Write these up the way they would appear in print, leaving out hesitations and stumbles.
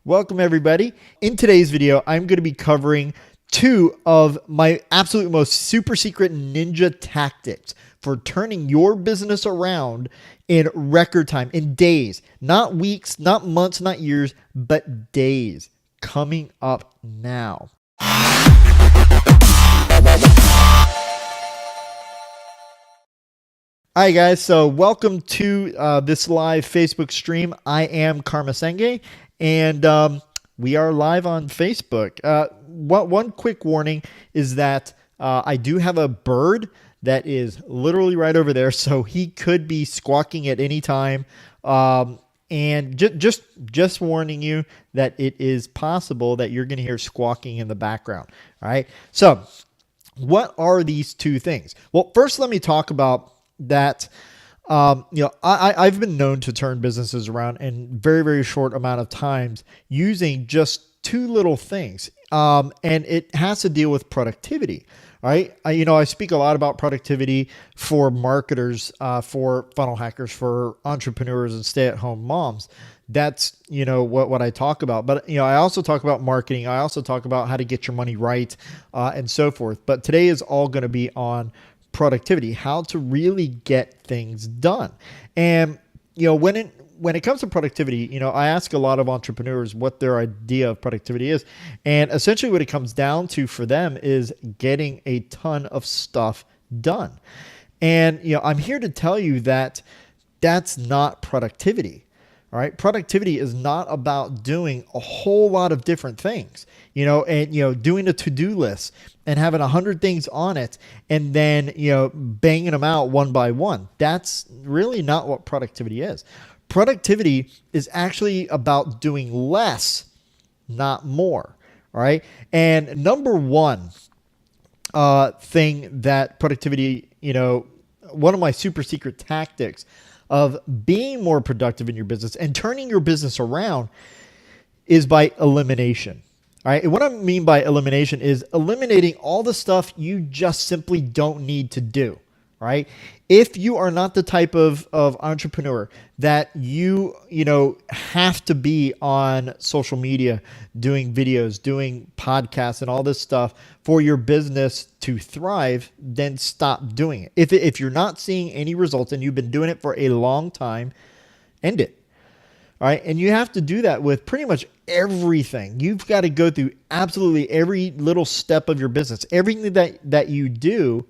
Welcome everybody. In today's video, I'm going to be covering two of my absolute most super secret ninja tactics for turning your business around in record time, in days, not weeks, not months, not years, but days, coming up now. All right, guys. So welcome to this live Facebook stream. I am 𝐶𝐭𝐬, and we are live on Facebook. One quick warning is that I do have a bird that is literally right over there, so he could be squawking at any time. And just warning you that it is possible that you're going to hear squawking in the background. All right. So what are these two things? Well, first, let me talk about that. I've been known to turn businesses around in very, very short amount of times using just two little things. And it has to deal with productivity, right? I speak a lot about productivity for marketers, for funnel hackers, for entrepreneurs and stay-at-home moms. That's, what I talk about. But, I also talk about marketing. I also talk about how to get your money right, and so forth. But today is all going to be on productivity, how to really get things done. And, when it comes to productivity, I ask a lot of entrepreneurs what their idea of productivity is. And essentially what it comes down to for them is getting a ton of stuff done. And, I'm here to tell you that that's not productivity. All right. Productivity is not about doing a whole lot of different things, and, doing a to-do list and having 100 things on it and then, banging them out one by one. That's really not what productivity is. Productivity is actually about doing less, not more. All right. And number one thing that productivity, one of my super secret tactics of being more productive in your business and turning your business around is by elimination. All right. And what I mean by elimination is eliminating all the stuff you just simply don't need to do. Right. If you are not the type of entrepreneur that you have to be on social media, doing videos, doing podcasts and all this stuff for your business to thrive, then stop doing it. If you're not seeing any results and you've been doing it for a long time, end it. All right. And you have to do that with pretty much everything. You've got to go through absolutely every little step of your business, everything that you do,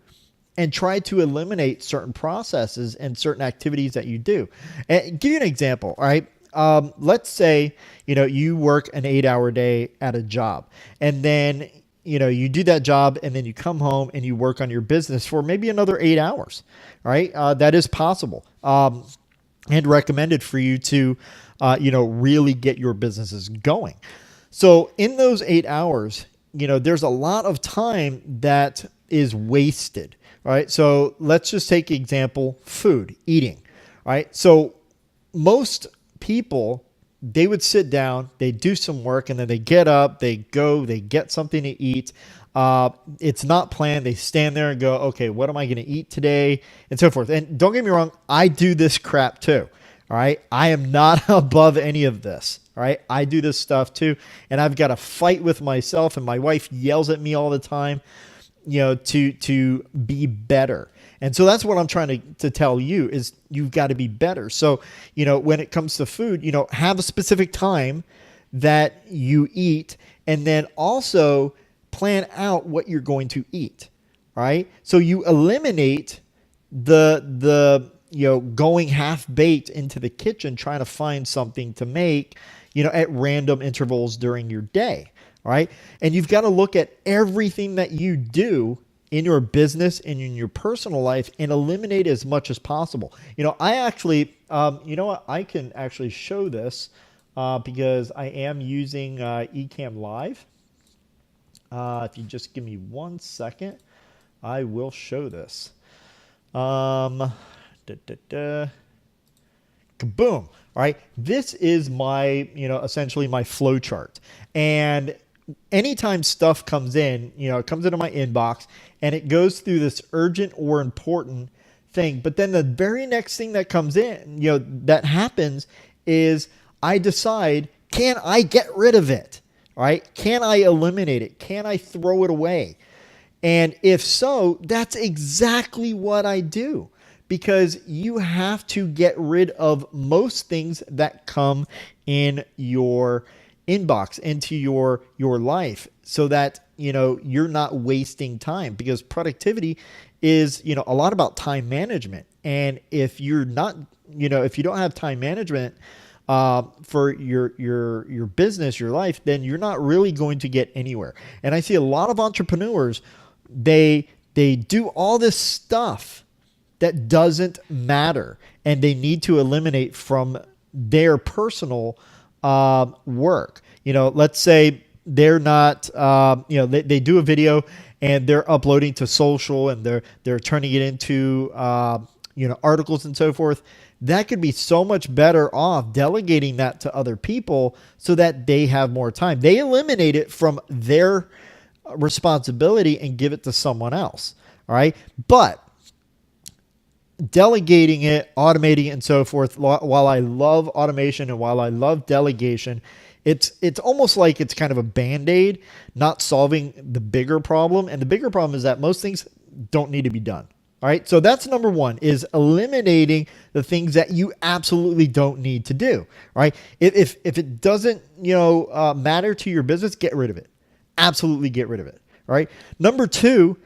and try to eliminate certain processes and certain activities that you do. And give you an example. All right. Let's say, you work an 8-hour day at a job, and then, you do that job and then you come home and you work on your business for maybe another 8 hours. All right. That is possible. And recommended for you to, really get your businesses going. So in those 8 hours, there's a lot of time that is wasted. All right. So let's just take example, food, eating. All right. So most people, they would sit down, they do some work, and then they get up, they go, they get something to eat. It's not planned. They stand there and go, okay, what am I going to eat today? And so forth. And don't get me wrong, I do this crap too. All right. I am not above any of this. All right. I do this stuff too. And I've got to fight with myself, and my wife yells at me all the time, to be better. And so that's what I'm trying to tell you is you've got to be better. So, when it comes to food, have a specific time that you eat, and then also plan out what you're going to eat. Right. So you eliminate the going half baked into the kitchen, trying to find something to make, at random intervals during your day. All right. And you've got to look at everything that you do in your business and in your personal life and eliminate as much as possible. I actually, I can actually show this because I am using Ecamm Live. If you just give me 1 second, I will show this. Kaboom. All right. This is my, essentially my flow chart. And anytime stuff comes in, it comes into my inbox and it goes through this urgent or important thing. But then the very next thing that comes in, that happens is I decide, Can I get rid of it? All right. Can I eliminate it? Can I throw it away? And if so, that's exactly what I do, because you have to get rid of most things that come in your inbox, into your life, so that, you're not wasting time, because productivity is, a lot about time management. And if you're not, if you don't have time management for your business, your life, then you're not really going to get anywhere. And I see a lot of entrepreneurs, they do all this stuff that doesn't matter, and they need to eliminate from their personal work. Let's say they're not, they do a video and they're uploading to social, and they're turning it into, articles and so forth. That could be so much better off delegating that to other people so that they have more time. They eliminate it from their responsibility and give it to someone else. All right. But delegating it, automating it, and so forth, while I love automation and while I love delegation, it's almost like it's kind of a band-aid, not solving the bigger problem. And the bigger problem is that most things don't need to be done. All right. So that's number one, is eliminating the things that you absolutely don't need to do. All right. If it doesn't, matter to your business, get rid of it. Absolutely get rid of it. All right. Number two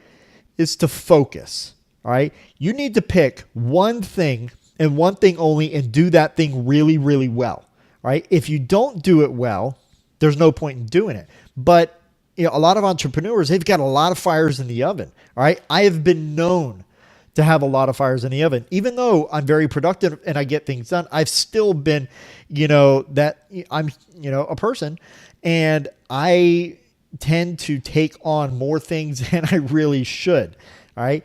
is to focus. All right. You need to pick one thing and one thing only, and do that thing really, really well. All right. If you don't do it well, there's no point in doing it. But a lot of entrepreneurs, they've got a lot of fires in the oven. All right. I have been known to have a lot of fires in the oven. Even though I'm very productive and I get things done, I've still been, that I'm, a person, and I tend to take on more things than I really should. All right.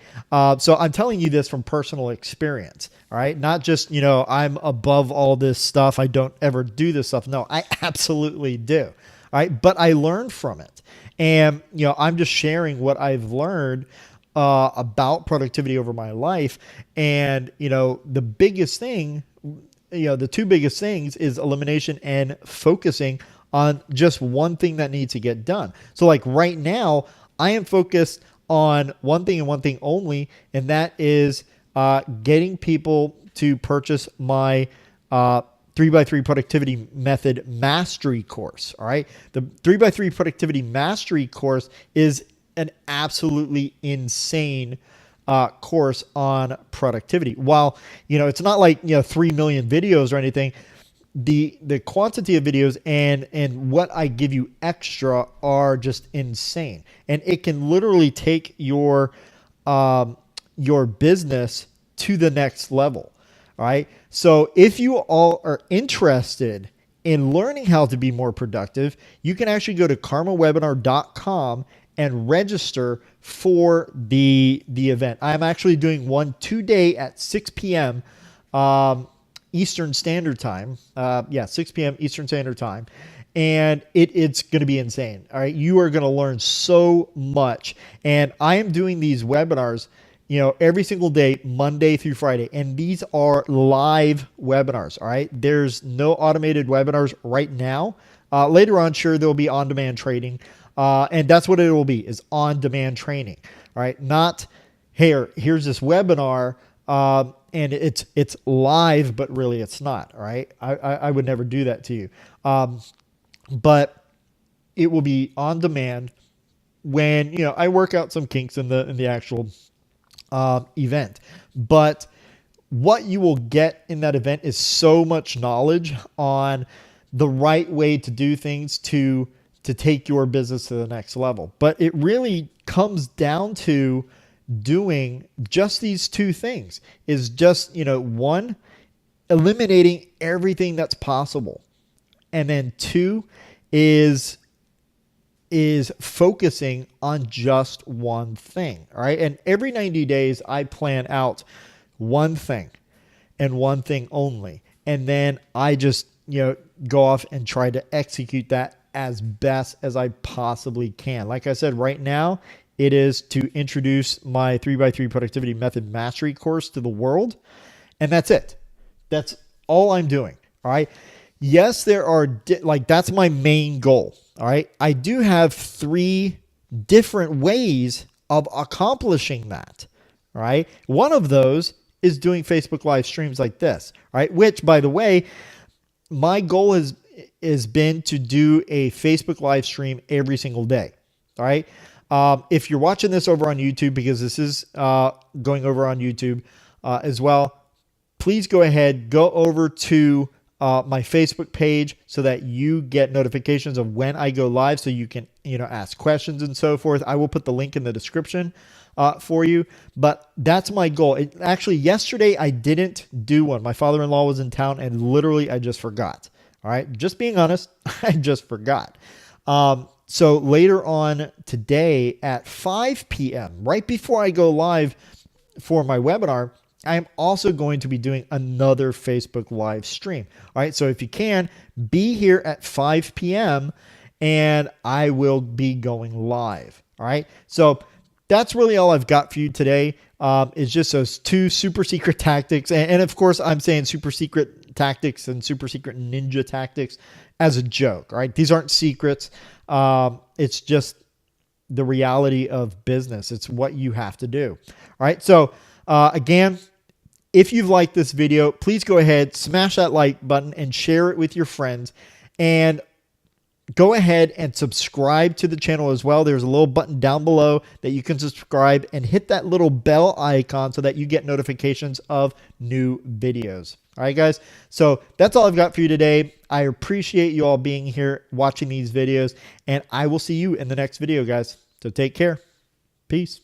So I'm telling you this from personal experience. All right. Not just, I'm above all this stuff, I don't ever do this stuff. No, I absolutely do. All right. But I learned from it. And, I'm just sharing what I've learned about productivity over my life. And, the biggest thing, the two biggest things is elimination and focusing on just one thing that needs to get done. So like right now, I am focused on one thing and one thing only, and that is getting people to purchase my 3x3 Productivity Method Mastery course. All right. The 3x3 Productivity Mastery course is an absolutely insane course on productivity. While, it's not like, 3 million videos or anything, the quantity of videos and what I give you extra are just insane. And it can literally take your business to the next level. All right. So if you all are interested in learning how to be more productive, you can actually go to karmawebinar.com and register for the event. I'm actually doing one today at 6 p.m. Eastern Standard Time. 6 p.m. Eastern Standard Time. And it's going to be insane. All right. You are going to learn so much. And I am doing these webinars, every single day, Monday through Friday. And these are live webinars. All right. There's no automated webinars right now. Later on, sure, there'll be on-demand training. And that's what it will be, is on-demand training. All right. Not, hey, here's this webinar, and it's live, but really it's not. All right. I would never do that to you. But it will be on demand when, I work out some kinks in the actual event. But what you will get in that event is so much knowledge on the right way to do things to take your business to the next level. But it really comes down to doing just these two things, is just, one, eliminating everything that's possible. And then two is focusing on just one thing. All right. And every 90 days I plan out one thing and one thing only. And then I just, go off and try to execute that as best as I possibly can. Like I said, right now it is to introduce my 3x3 Productivity Method Mastery course to the world. And that's it. That's all I'm doing. All right. yes, there are, like, that's my main goal. All right. I do have 3 different ways of accomplishing that. All right. One of those is doing Facebook live streams like this. All right. Which, by the way, my goal has been to do a Facebook live stream every single day. All right. If you're watching this over on YouTube, because this is going over on YouTube as well, please go ahead, go over to my Facebook page so that you get notifications of when I go live, so you can, ask questions and so forth. I will put the link in the description for you, but that's my goal. Actually, yesterday I didn't do one. My father-in-law was in town and literally I just forgot. All right. Just being honest, I just forgot. So later on today at 5 p.m., right before I go live for my webinar, I'm also going to be doing another Facebook live stream. All right. So if you can, be here at 5 p.m. and I will be going live. All right. So that's really all I've got for you today. It's just those 2 super secret tactics. And of course, I'm saying super secret tactics and super secret ninja tactics as a joke. All right. These aren't secrets. It's just the reality of business. It's what you have to do. All right. So again, if you've liked this video, please go ahead, smash that like button and share it with your friends. And go ahead and subscribe to the channel as well. There's a little button down below that you can subscribe, and hit that little bell icon so that you get notifications of new videos. All right, guys. So that's all I've got for you today. I appreciate you all being here watching these videos, and I will see you in the next video, guys. So take care. Peace.